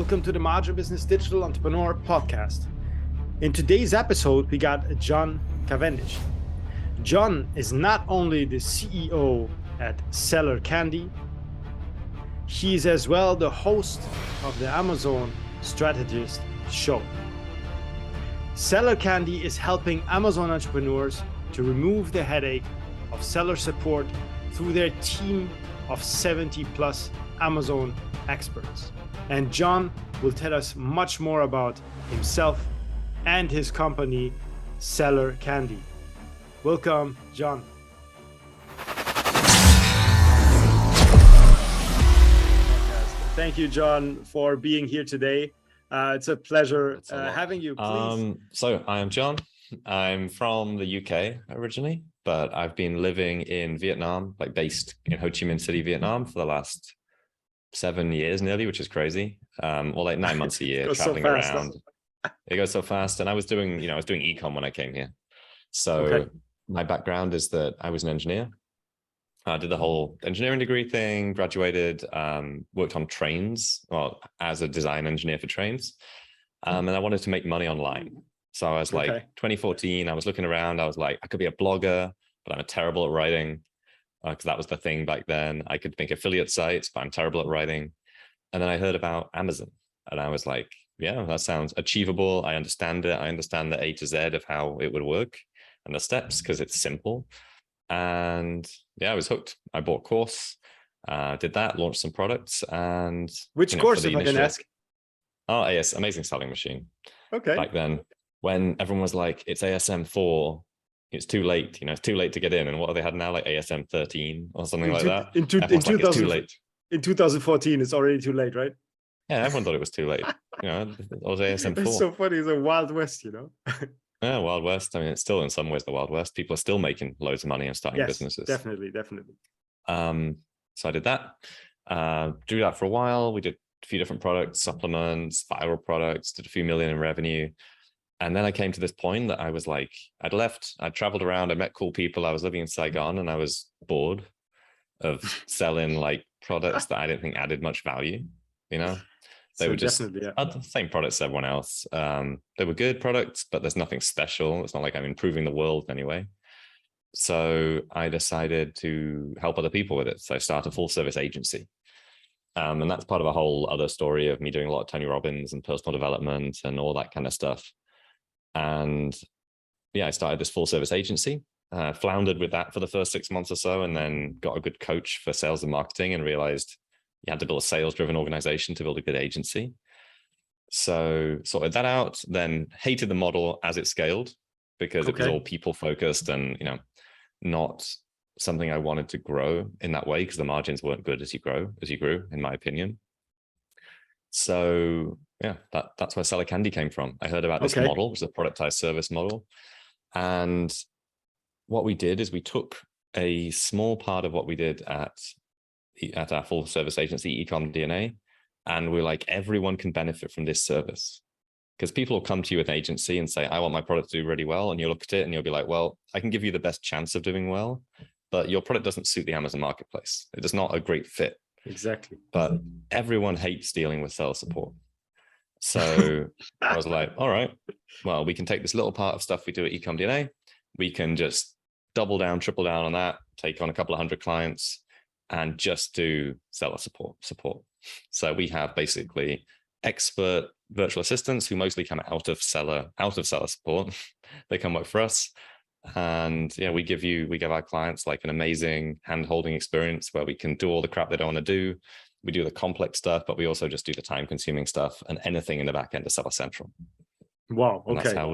Welcome to the MarginBusiness Digital Entrepreneur Podcast. In today's episode, we got John Cavendish. John is not only the CEO at Seller Candy, he's as well the host of the Amazon Strategist Show. Seller Candy is helping Amazon entrepreneurs to remove the headache of seller support through their team of 70 plus Amazon experts. And John will tell us much more about himself and his company, Seller Candy. Welcome, John. Thank you, John, for being here today. It's a pleasure having you. Please. So I am John. I'm from the UK originally, but I've been living in Vietnam, like based in Ho Chi Minh City, Vietnam, for the last 7 years nearly, which is crazy. Or like 9 months a year traveling around. It goes so fast. And I was doing, I was doing ecom when I came here. So my background is that I was an engineer. I did the whole engineering degree thing, graduated, worked on trains, well, as a design engineer for trains. And I wanted to make money online. So I was like, 2014, I was looking around. I was like, I could be a blogger, but I'm terrible at writing. Because that was the thing back then. I could make affiliate sites, but I'm terrible at writing. And then I heard about Amazon. And I was like, yeah, that sounds achievable. I understand it. I understand the A to Z of how it would work and the steps because it's simple. And yeah, I was hooked. I bought a course, did that, launched some products. And which course, if I can ask? Oh, AS, Amazing Selling Machine. Okay. Back then, when everyone was like, it's ASM4, it's too late, it's too late to get in. And what have they had now, like ASM 13 or something like that? In 2014, it's already too late, right? Yeah, everyone thought it was too late. It was ASM 4. It's so funny. It's a Wild West, Yeah, Wild West. I mean, it's still in some ways the Wild West. People are still making loads of money and starting businesses. Definitely. So I did that. Do that for a while. We did a few different products, supplements, viral products, did a few million in revenue. And then I came to this point that I was like, I'd traveled around, I met cool people. I was living in Saigon and I was bored of selling like products that I didn't think added much value, They were just the same products as everyone else. They were good products, but there's nothing special. It's not like I'm improving the world anyway. So I decided to help other people with it. So I started a full service agency. And that's part of a whole other story of me doing a lot of Tony Robbins and personal development and all that kind of stuff. And yeah, I started this full service agency, floundered with that for the first 6 months or so, and then got a good coach for sales and marketing and realized you had to build a sales driven organization to build a good agency. So sorted that out, then hated the model as it scaled because it was all people focused and, not something I wanted to grow in that way because the margins weren't good as you grew, in my opinion. So yeah, that's where Seller Candy came from. I heard about this model, which is a productized service model. And what we did is we took a small part of what we did at our full service agency, Ecom DNA, and we're like, everyone can benefit from this service. Because people will come to you with an agency and say, I want my product to do really well. And you'll look at it and you'll be like, well, I can give you the best chance of doing well, but your product doesn't suit the Amazon marketplace. It is not a great fit. Exactly. But everyone hates dealing with sales support. So I was like, all right, well, we can take this little part of stuff we do at Ecom DNA. We can just double down, triple down on that, take on a couple of 100 clients and just do seller support. So we have basically expert virtual assistants who mostly come out of seller support. They come work for us. And yeah, we give our clients like an amazing hand-holding experience where we can do all the crap they don't want to do. We do the complex stuff, but we also just do the time-consuming stuff, and anything in the back end is Seller Central. Wow. And that's how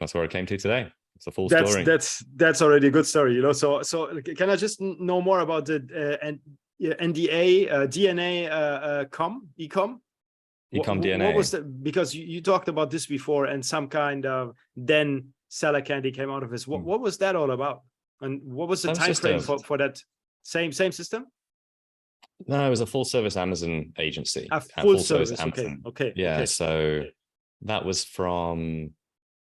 that's where I came to today. It's a full story. That's already a good story, So can I just know more about the NDA, DNA, ecom? Ecom DNA. What was that? Because you talked about this before, and some kind of then Seller Candy came out of this. What was that all about? And what was the time frame for that same system? No, it was a full service Amazon agency. A full service Amazon. Okay. Yeah. So that was from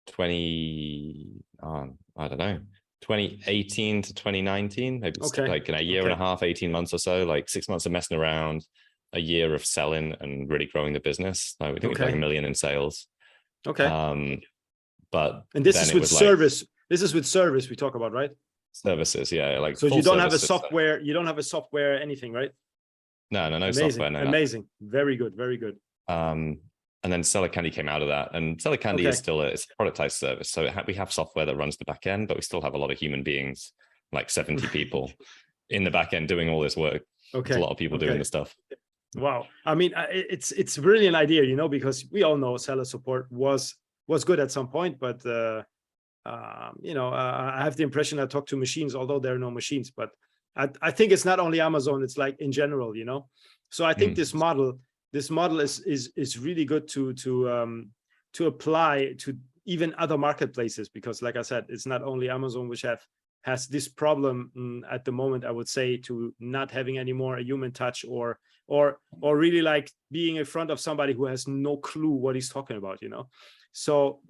2018 to 2019, maybe like in a year and a half, 18 months or so, like 6 months of messing around, a year of selling and really growing the business. I think we did like $1 million in sales. Okay. But and this then is it with was service. This is with service we talk about, right? Services, yeah, like so full you don't have a services. software. You don't have a software anything, right? No Amazing. software, no. Amazing. Very good. Very good. And then Seller Candy came out of that, and Seller Candy is still it's a productized service. So we have software that runs the back end, but we still have a lot of human beings, like 70 people in the back end doing all this work. Okay. There's a lot of people doing the stuff. Wow. I mean, it's a brilliant idea, you know, because we all know seller support was good at some point, but you know, I have the impression I talk to machines, although there are no machines. But I think it's not only Amazon; it's like in general, you know. So I think this model is really good to apply to even other marketplaces, because, like I said, it's not only Amazon which has this problem at the moment, I would say, to not having any more a human touch or really like being in front of somebody who has no clue what he's talking about, you know. So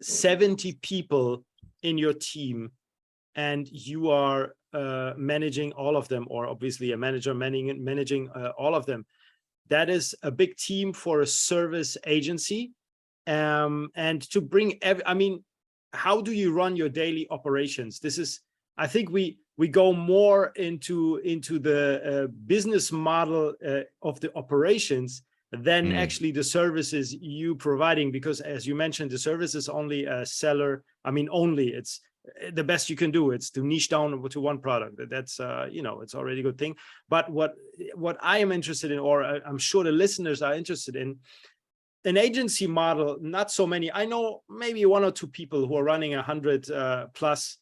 70 people in your team, and you are managing all of them, or obviously a manager managing all of them. That is a big team for a service agency. And to bring I mean, how do you run your daily operations? This is, I think we go more into the business model of the operations than actually the services you providing, because as you mentioned, the service is only a seller. I mean, only it's the best you can do. It's to niche down to one product. That's you know, it's already a good thing. But what I am interested in, or I'm sure the listeners are interested in, an agency model. Not so many. I know maybe 1 or 2 people who are running 100 plus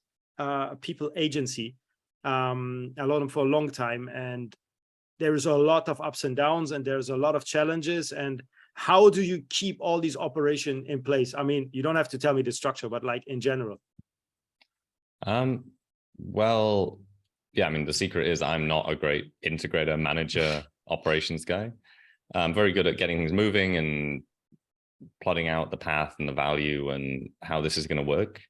people agency, a lot of them for a long time, and there is a lot of ups and downs, and there's a lot of challenges. And how do you keep all these operations in place? I mean, you don't have to tell me the structure, but like in general. Well, yeah, I mean, the secret is I'm not a great integrator, manager, operations guy. I'm very good at getting things moving and plotting out the path and the value and how this is going to work.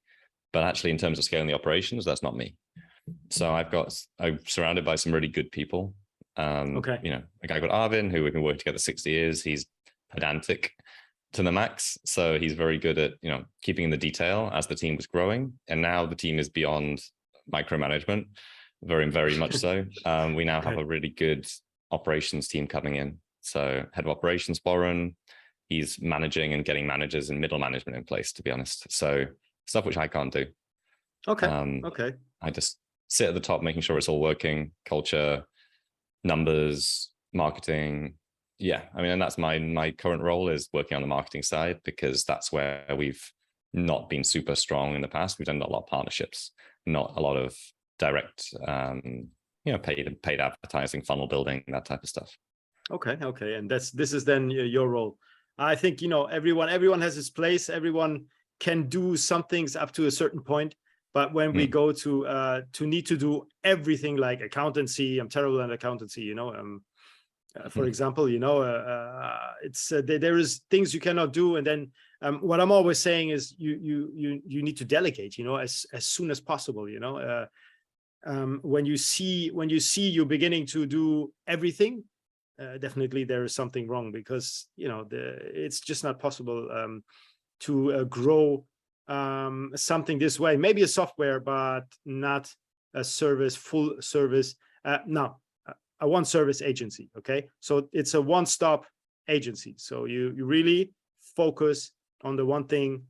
But actually, in terms of scaling the operations, that's not me. So I'm surrounded by some really good people. You know, a guy called Arvin, who we've been working together 6 years. He's pedantic to the max. So he's very good at, you know, keeping in the detail as the team was growing. And now the team is beyond micromanagement, very, very much so. We now have a really good operations team coming in. So head of operations, Boren, he's managing and getting managers and middle management in place, to be honest. So stuff which I can't do. Okay. I just sit at the top, making sure it's all working, culture, numbers, marketing. Yeah, I mean, and that's my current role, is working on the marketing side, because that's where we've not been super strong in the past. We've done a lot of partnerships, not a lot of direct, you know, paid advertising, funnel building, that type of stuff. Okay. And this is then your role. I think, you know, everyone has his place. Everyone can do some things up to a certain point. But when we go to need to do everything, like accountancy, I'm terrible at accountancy, you know. For example, you know, it's there is things you cannot do, and then what I'm always saying is you need to delegate, you know, as soon as possible, you know. When you see you beginning to do everything, definitely there is something wrong, because, you know, it's just not possible to grow something this way. Maybe a software, but not a service, full service. No, a one service agency. Okay, so it's a one-stop agency. So you really focus on the one thing.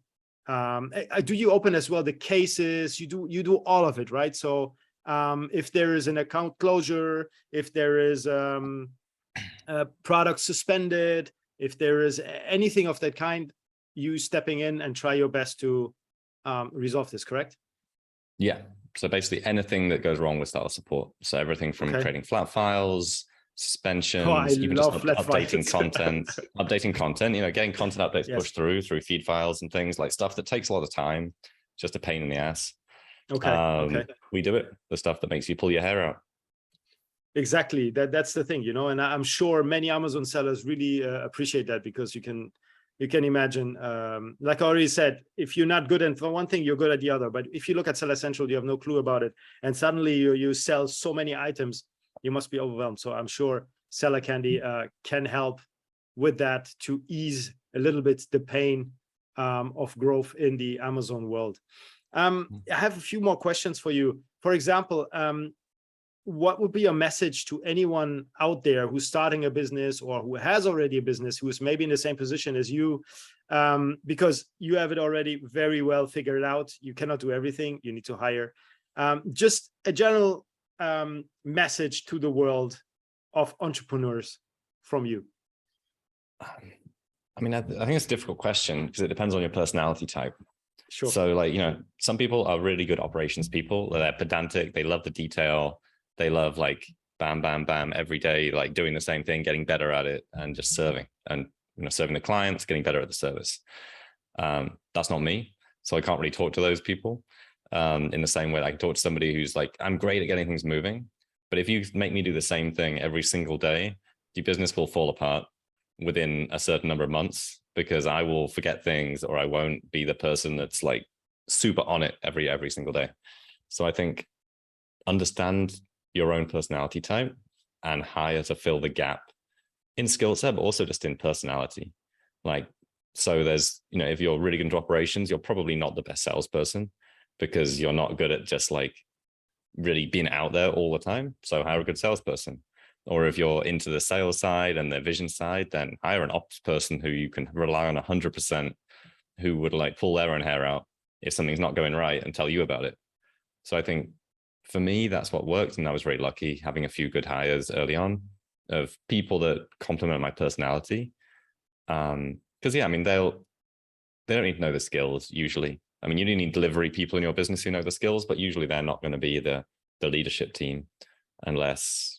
Do you open as well the cases? You do all of it, right? So if there is an account closure, if there is a product suspended, if there is anything of that kind, you stepping in and try your best to resolve this, correct? Yeah. So basically anything that goes wrong with seller support. So everything from creating flat files, suspensions, even just updating content, you know, getting content updates pushed through feed files and things, like stuff that takes a lot of time, just a pain in the ass. We do it, the stuff that makes you pull your hair out. Exactly. That's the thing, you know, and I'm sure many Amazon sellers really appreciate that, because you can imagine, like I already said, if you're not good at one thing, you're good at the other. But if you look at Seller Central, you have no clue about it, and suddenly you sell so many items, you must be overwhelmed. So I'm sure Seller Candy can help with that to ease a little bit the pain of growth in the Amazon world. I have a few more questions for you. For example, what would be your message to anyone out there who's starting a business or who has already a business, who is maybe in the same position as you, because you have it already very well figured out. You cannot do everything. You need to hire. Just a general message to the world of entrepreneurs from you. I mean, I think it's a difficult question because it depends on your personality type. Sure. So like, some people are really good operations people. They're pedantic. They love the detail. They love like bam, bam, bam every day, like doing the same thing, getting better at it and just serving and, serving the clients, getting better at the service. That's not me. So I can't really talk to those people in the same way that I can talk to somebody who's like, I'm great at getting things moving. But if you make me do the same thing every single day, your business will fall apart within a certain number of months because I will forget things or I won't be the person that's like super on it every single day. So I think understand your own personality type and hire to fill the gap in skill set, but also just in personality. Like, so there's, if you're really good into operations, you're probably not the best salesperson because you're not good at just like really being out there all the time. So hire a good salesperson. Or if you're into the sales side and the vision side, then hire an ops person who you can rely on 100%, who would like pull their own hair out if something's not going right and tell you about it. So I think for me, that's what worked. And I was very lucky having a few good hires early on of people that complement my personality. Because yeah, I mean, they don't need to know the skills usually. I mean, you do need delivery people in your business who know the skills, but usually they're not going to be the leadership team unless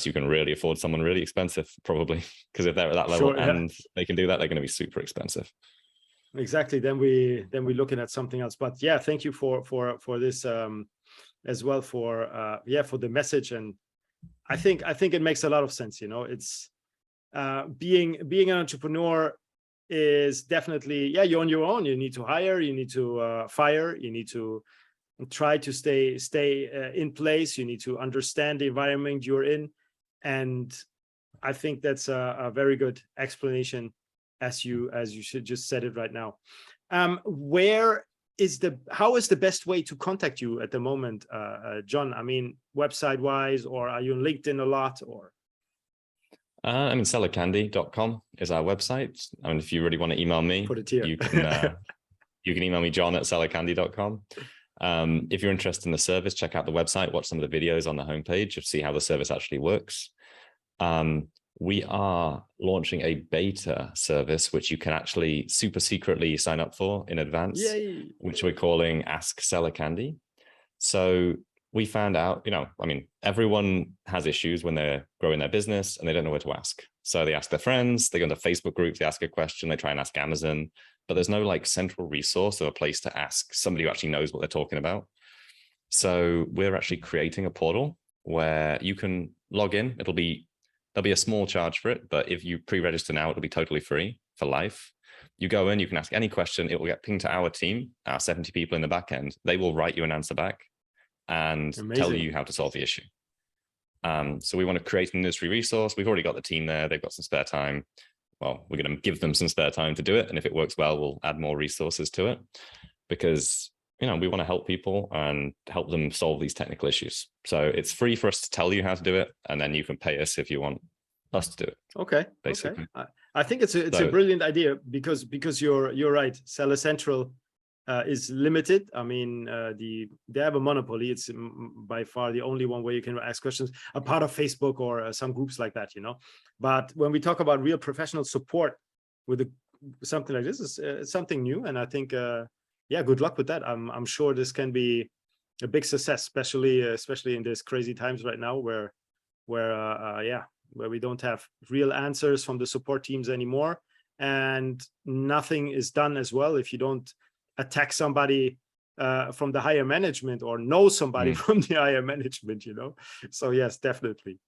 you can really afford someone really expensive, probably. Because if they're at that level and they can do that, they're going to be super expensive. Exactly. Then we're looking at something else. But yeah, thank you for this as well, for the message. And I think it makes a lot of sense. It's being an entrepreneur is definitely, you're on your own. You need to hire, you need to fire, you need to try to stay in place. You need to understand the environment you're in. And I think that's a very good explanation as you should just said it right now. How is the best way to contact you at the moment, John? I mean, website wise, or are you on LinkedIn a lot, or? I mean, sellercandy.com is our website. I mean, if you really want to email me, put it here. You can email me, john@sellercandy.com. If you're interested in the service, check out the website, watch some of the videos on the homepage to see how the service actually works. We are launching a beta service, which you can actually super secretly sign up for in advance, which we're calling Ask Seller Candy. So we found out, I mean, everyone has issues when they're growing their business and they don't know where to ask. So they ask their friends, they go into Facebook groups, they ask a question, they try and ask Amazon, but there's no like central resource or a place to ask somebody who actually knows what they're talking about. So we're actually creating a portal where you can log in. There'll be a small charge for it, but if you pre-register now, it'll be totally free for life. You go in, you can ask any question. It will get pinged to our team, our 70 people in the back end. They will write you an answer back and tell you how to solve the issue. So we want to create an industry resource. We've already got the team there. They've got some spare time. Well, we're going to give them some spare time to do it. And if it works well, we'll add more resources to it because, we want to help people and help them solve these technical issues. So it's free for us to tell you how to do it. And then you can pay us if you want us to do it. Okay. Basically. Okay. I think it's a brilliant idea because you're right. Seller Central is limited. I mean, they have a monopoly. It's by far the only one where you can ask questions, a part of Facebook or some groups like that, But when we talk about real professional support with something like this, is something new. And I think, good luck with that. I'm sure this can be a big success, especially in these crazy times right now, where we don't have real answers from the support teams anymore, and nothing is done as well if you don't attack somebody from the higher management or know somebody from the higher management, So yes, definitely.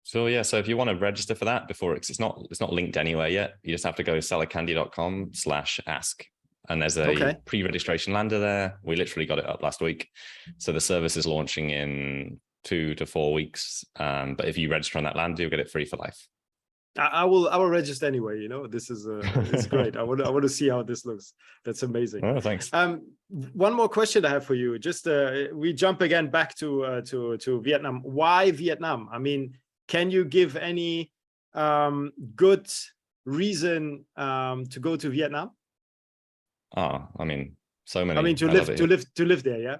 So so if you want to register for that before it's not linked anywhere yet, you just have to go to sellercandy.com/ask. And there's a pre-registration lander there. We literally got it up last week. So the service is launching in 2 to 4 weeks. But if you register on that land, you'll get it free for life. I will register anyway. This is it's great. I want to see how this looks. That's amazing. Oh, thanks. One more question I have for you. Just we jump again back to Vietnam. Why Vietnam? I mean, can you give any good reason to go to Vietnam? Oh, I mean, so many. I mean, to live there, yeah.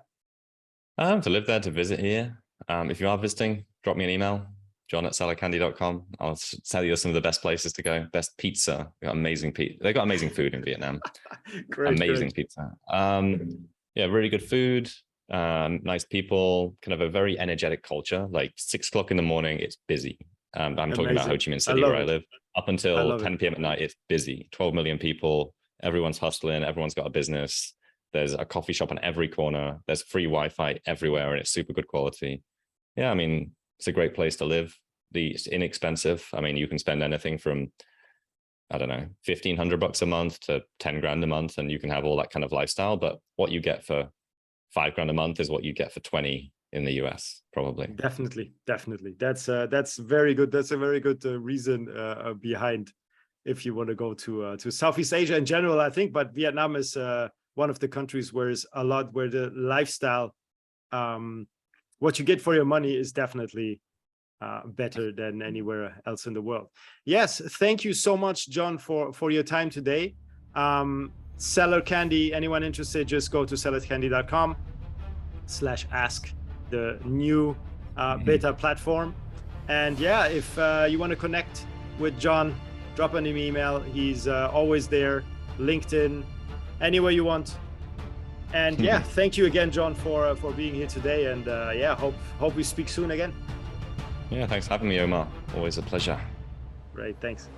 To live there, to visit here. If you are visiting, drop me an email, john@sellercandy.com. I'll tell you some of the best places to go. Best pizza. They got amazing pizza. They got amazing food in Vietnam. Amazing pizza. Yeah, really good food. Nice people. Kind of a very energetic culture. Like 6 o'clock in the morning, it's busy. I'm talking about Ho Chi Minh City, where I live. Up until 10 p.m. at night, it's busy. 12 million people. Everyone's hustling. Everyone's got a business. There's a coffee shop on every corner. There's free Wi-Fi everywhere, and it's super good quality. Yeah, I mean, it's a great place to live. It's inexpensive. I mean, you can spend anything from, I don't know, $1,500 a month to 10 grand a month, and you can have all that kind of lifestyle. But what you get for 5 grand a month is what you get for 20 in the US, probably. Definitely. That's very good. That's a very good reason behind if you want to go to Southeast Asia in general, I think. But Vietnam is one of the countries where the lifestyle, what you get for your money is definitely better than anywhere else in the world. Yes, thank you so much, John, for your time today. Seller Candy, anyone interested, just go to sellercandy.com/ask, the new beta platform. And yeah, if you want to connect with John, drop an email. He's always there. LinkedIn, anywhere you want. And yeah, thank you again, John, for being here today. And yeah, hope we speak soon again. Yeah, thanks for having me, Omar. Always a pleasure. Great, thanks.